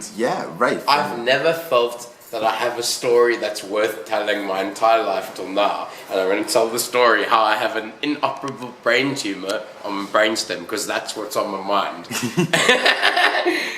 And yeah, Raph. I've never felt that I have a story that's worth telling my entire life till now. And I'm going to tell the story how I have an inoperable brain tumor on my brainstem, because that's what's on my mind.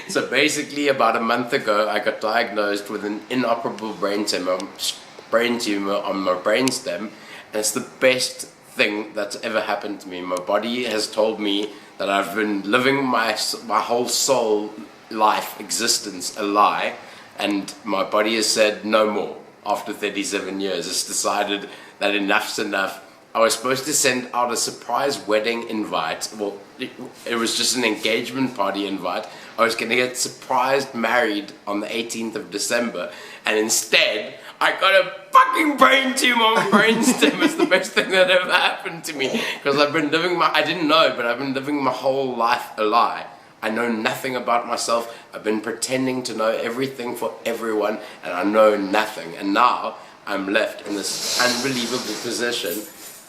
So basically, about a month ago, I got diagnosed with an inoperable brain tumor on my brainstem. And it's the best thing that's ever happened to me. My body has told me that I've been living my whole soul life existence a lie, and my body has said no more. After 37 years, it's decided that enough's enough. I was supposed to send out a surprise wedding invite. Well, it was just an engagement party invite. I was going to get surprised married on the 18th of December, and instead I got a fucking brain tumor on my brainstem. It's the best thing that ever happened to me, because I've been living I didn't know, but I've been living my whole life a lie. I know nothing about myself. I've been pretending to know everything for everyone, and I know nothing. And now I'm left in this unbelievable position,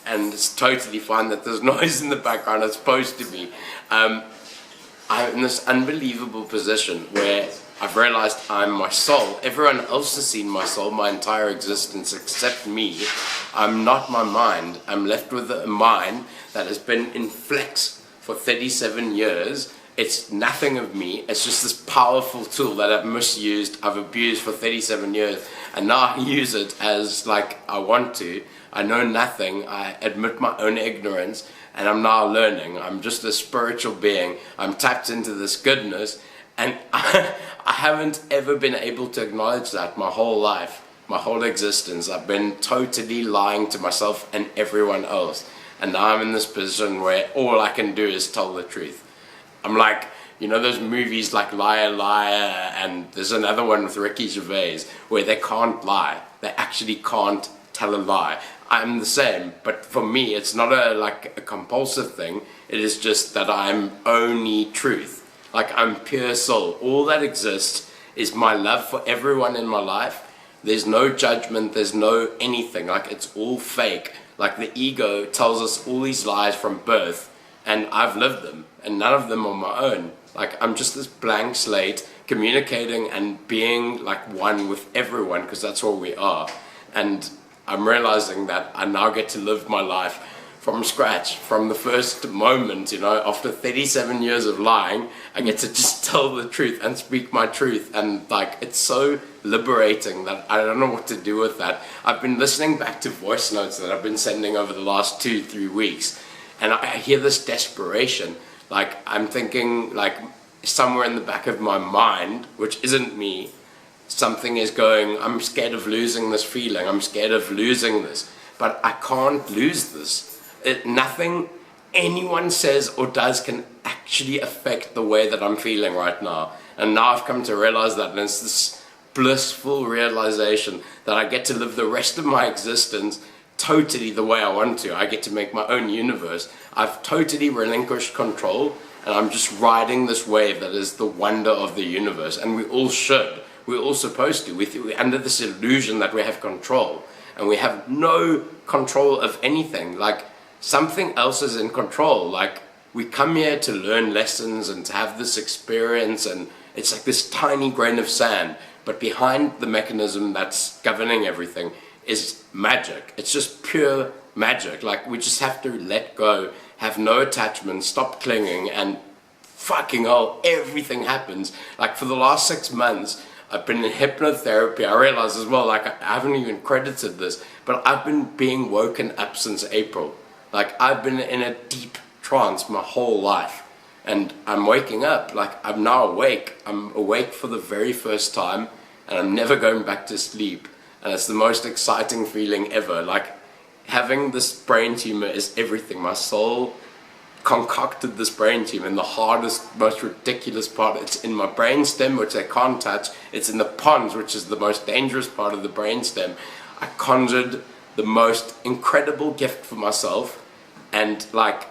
and it's totally fine that there's noise in the background. It's supposed to be. I'm in this unbelievable position where I've realized I'm my soul. Everyone else has seen my soul my entire existence except me. I'm not my mind. I'm left with a mind that has been in flex for 37 years. It's nothing of me. It's just this powerful tool that I've misused, I've abused for 37 years, and now I use it as like I want to. I know nothing. I admit my own ignorance, and I'm now learning. I'm just a spiritual being. I'm tapped into this goodness, and I haven't ever been able to acknowledge that my whole life, my whole existence. I've been totally lying to myself and everyone else, and now I'm in this position where all I can do is tell the truth. I'm like, you know those movies like Liar Liar, and there's another one with Ricky Gervais where they can't lie. They actually can't tell a lie. I'm the same, but for me it's not like a compulsive thing. It is just that I'm only truth. Like I'm pure soul. All that exists is my love for everyone in my life. There's no judgment, there's no anything. Like it's all fake. Like the ego tells us all these lies from birth, and I've lived them, and none of them are my own. Like I'm just this blank slate communicating and being like one with everyone, because that's what we are. And I'm realizing that I now get to live my life from scratch, from the first moment, you know, after 37 years of lying, I get to just tell the truth and speak my truth. And like, it's so liberating that I don't know what to do with that. I've been listening back to voice notes that I've been sending over the last 2-3 weeks, and I hear this desperation. Like I'm thinking, like somewhere in the back of my mind, which isn't me, something is going, I'm scared of losing this feeling, I'm scared of losing this, but I can't lose this. Nothing anyone says or does can actually affect the way that I'm feeling right now. And now I've come to realize that, and it's this blissful realization that I get to live the rest of my existence totally the way I want to. I get to make my own universe. I've totally relinquished control, and I'm just riding this wave that is the wonder of the universe. And we all should. We're all supposed to. We're under this illusion that we have control, and we have no control of anything. Like something else is in control. Like we come here to learn lessons and to have this experience, and it's like this tiny grain of sand, but behind the mechanism that's governing everything is magic. It's just pure magic. Like we just have to let go, have no attachment, stop clinging, and fucking hell, everything happens. Like for the last 6 months, I've been in hypnotherapy. I realize as well, like I haven't even credited this, but I've been being woken up since April. Like I've been in a deep trance my whole life, and I'm waking up. Like I'm now awake. I'm awake for the very first time, and I'm never going back to sleep. And it's the most exciting feeling ever. Like having this brain tumor is everything. My soul concocted this brain tumor in the hardest, most ridiculous part. It's in my brain stem, which I can't touch. It's in the pons, which is the most dangerous part of the brain stem. I conjured the most incredible gift for myself, and like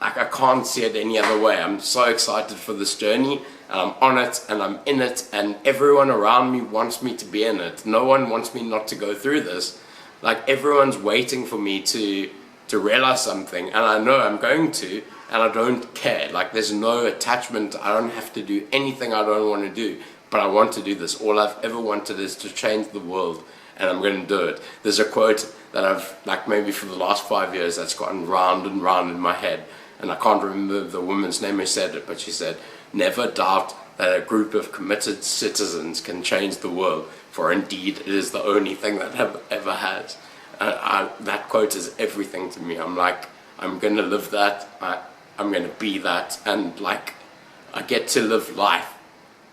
I can't see it any other way. I'm so excited for this journey, and I'm on it, and I'm in it, and everyone around me wants me to be in it. No one wants me not to go through this. Like everyone's waiting for me to realize something, and I know I'm going to, and I don't care. Like there's no attachment. I don't have to do anything I don't want to do, but I want to do this. All I've ever wanted is to change the world, and I'm going to do it. There's a quote that I've, like, maybe for the last 5 years, that's gotten round and round in my head, and I can't remember the woman's name who said it, but she said, "Never doubt that a group of committed citizens can change the world, for indeed it is the only thing that ever has." That quote is everything to me. I'm like, I'm going to live that, I'm going to be that, and like, I get to live life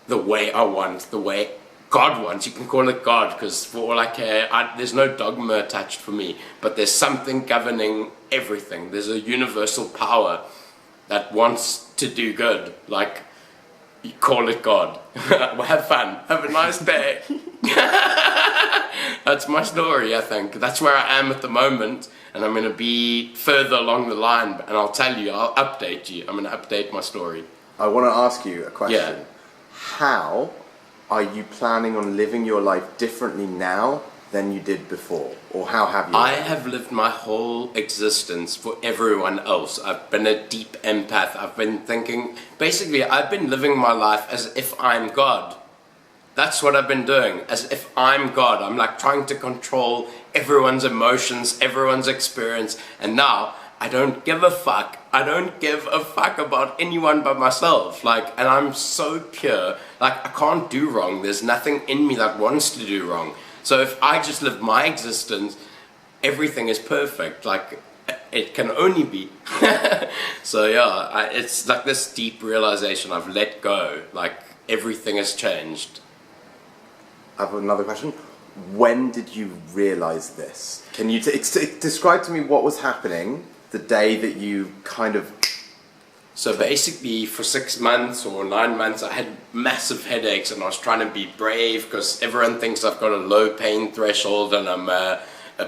the way I want, the way God wants. You can call it God, because for all I care, there's no dogma attached for me, but there's something governing everything. There's a universal power that wants to do good. Like, you call it God. Well, have fun. Have a nice day. That's my story, I think. That's where I am at the moment, and I'm going to be further along the line, and I'll tell you, I'll update you. I'm going to update my story. I want to ask you a question. Yeah. How are you planning on living your life differently now than you did before? Or how have you? I have lived my whole existence for everyone else. I've been a deep empath. I've been thinking, basically, I've been living my life as if I'm God. That's what I've been doing, as if I'm God. I'm like trying to control everyone's emotions, everyone's experience, and now I don't give a fuck. I don't give a fuck about anyone but myself. Like, and I'm so pure. Like, I can't do wrong. There's nothing in me that wants to do wrong. So if I just live my existence, everything is perfect. Like, it can only be. So yeah, it's like this deep realization. I've let go. Like, everything has changed. I have another question. When did you realize this? Can you describe to me what was happening the day that you kind of... So basically, for 6 months or 9 months, I had massive headaches, and I was trying to be brave because everyone thinks I've got a low pain threshold and I'm a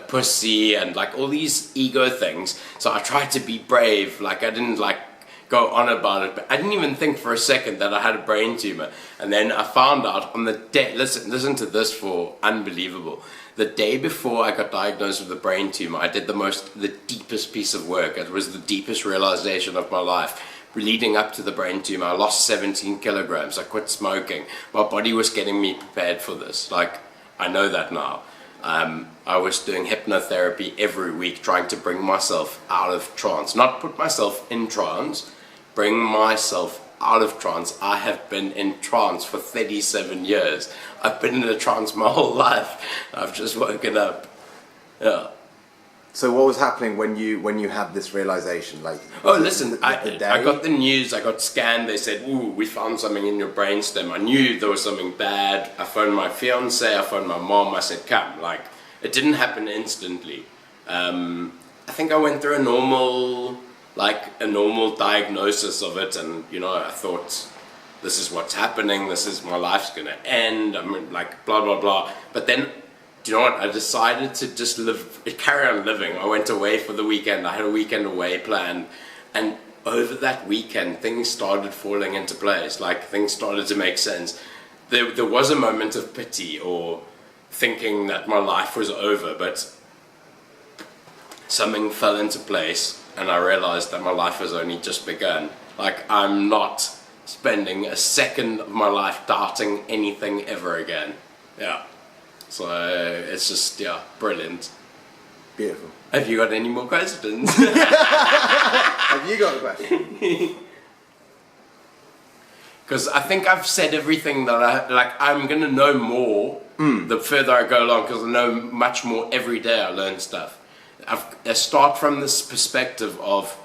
pussy and like all these ego things. So I tried to be brave. Like, I didn't like go on about it, but I didn't even think for a second that I had a brain tumor. And then I found out on the day, listen to this for unbelievable. The day before I got diagnosed with a brain tumor, I did the deepest piece of work. It was the deepest realization of my life. Leading up to the brain tumor, I lost 17 kilograms. I quit smoking. My body was getting me prepared for this. Like, I know that now. I was doing hypnotherapy every week, trying to bring myself out of trance. Not put myself in trance, bring myself out of trance. I have been in trance for 37 years. I've been in a trance my whole life. I've just woken up. Yeah. So what was happening when you had this realization? Like, oh, listen, I got the news, I got scanned, they said, "Ooh, we found something in your brainstem." I knew there was something bad. I phoned my fiance, I phoned my mom, I said, "Come." Like, it didn't happen instantly. I think I went through a normal diagnosis of it, and you know, I thought, this is what's happening, this is, my life's gonna end, I'm like, blah blah blah. But then, do you know what, I decided to just carry on living. I went away for the weekend, I had a weekend away planned, and over that weekend things started falling into place. Like, things started to make sense. There was a moment of pity or thinking that my life was over, but something fell into place and I realized that my life has only just begun. Like, I'm not spending a second of my life doubting anything ever again. Yeah. So it's just, yeah, brilliant. Beautiful. Have you got any more questions? Have you got a question? Because I think I've said everything that I'm going to know more the further I go along, because I know much more every day. I learn stuff. I start from this perspective of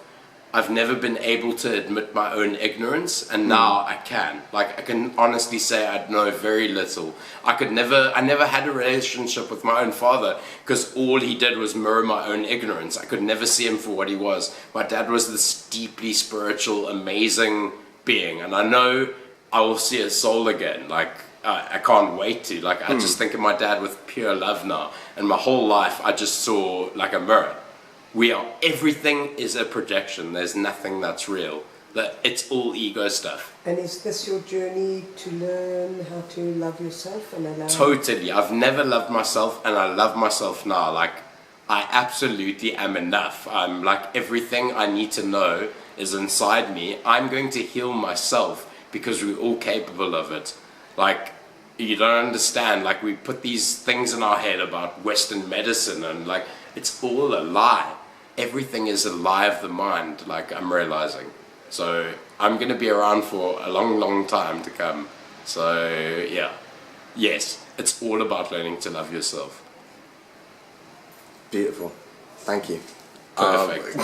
I've never been able to admit my own ignorance, and now I can. Like, I can honestly say I know very little. I never had a relationship with my own father because all he did was mirror my own ignorance. I could never see him for what he was. My dad was this deeply spiritual, amazing being, and I know I will see his soul again. Like, I can't wait to. Like, I just think of my dad with pure love now, and my whole life I just saw like a mirror. Everything is a projection. There's nothing that's real. It's all ego stuff. And is this your journey to learn how to love yourself and allow? Totally. I've never loved myself, and I love myself now. Like, I absolutely am enough. I'm like, everything I need to know is inside me. I'm going to heal myself because we're all capable of it. Like, you don't understand. Like, we put these things in our head about Western medicine, and like, it's all a lie. Everything is a lie of the mind, like I'm realizing. So I'm gonna be around for a long time to come. So yeah, yes, it's all about learning to love yourself. Beautiful. Thank you. Perfect.